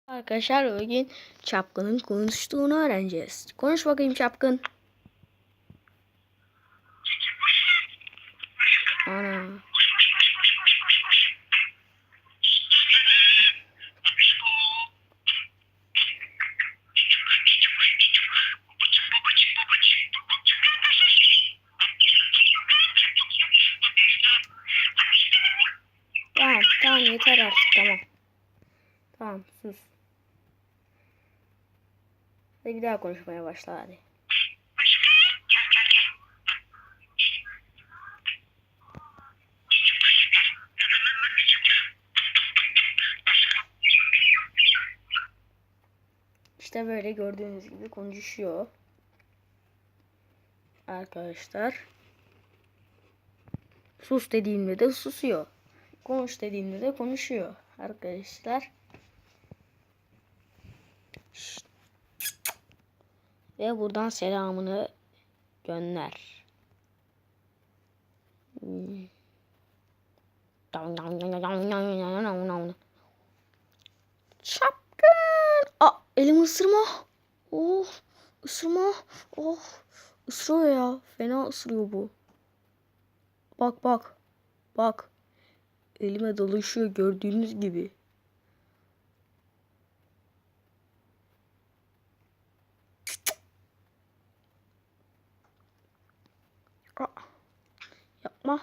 Arkadaşlar bugün Çapkın'ın konuştuğunu öğreneceğiz. Konuş bakayım Çapkın. Ana. Tamam yeter artık tamam. Tamam sus. Hadi bir daha konuşmaya başla hadi. İşte böyle gördüğünüz gibi konuşuyor. Arkadaşlar. Sus dediğimde de susuyor. Konuş dediğimde de konuşuyor. Arkadaşlar. Şşt. Ve buradan selamını gönder. Çapkın. Elimi ısırma. Oh, ısırma. Oh, ısırıyor ya. Fena ısırıyor bu. Bak. Bak. Elime dolaşıyor gördüğünüz gibi. Yapma.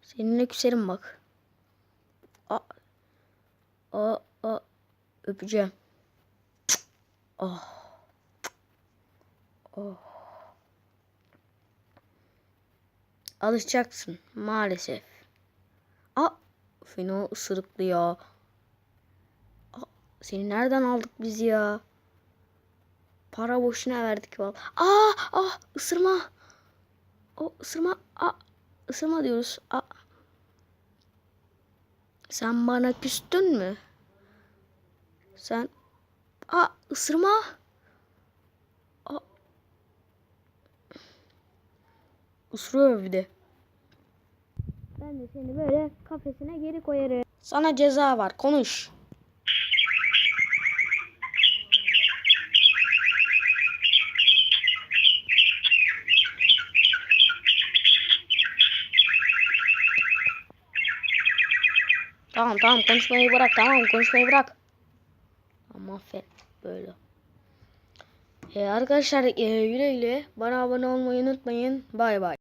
Seninle küserim bak. Öpeceğim. Oh. Alışacaksın maalesef. Fena ısırıklı ya. Seni nereden aldık biz ya? Para boşuna verdik vallahi. Isırma. Isırma. Isırma diyoruz. Sen bana küstün mü? Sen ısırma. Isırıyor bir de. Ben de seni böyle kafesine geri koyarım. Sana ceza var. Konuş. Tamam konuşmayı bırak. Konuşmayı bırak. Ama aferin böyle. Arkadaşlar güle güle. Bana abone olmayı unutmayın. Bay bay.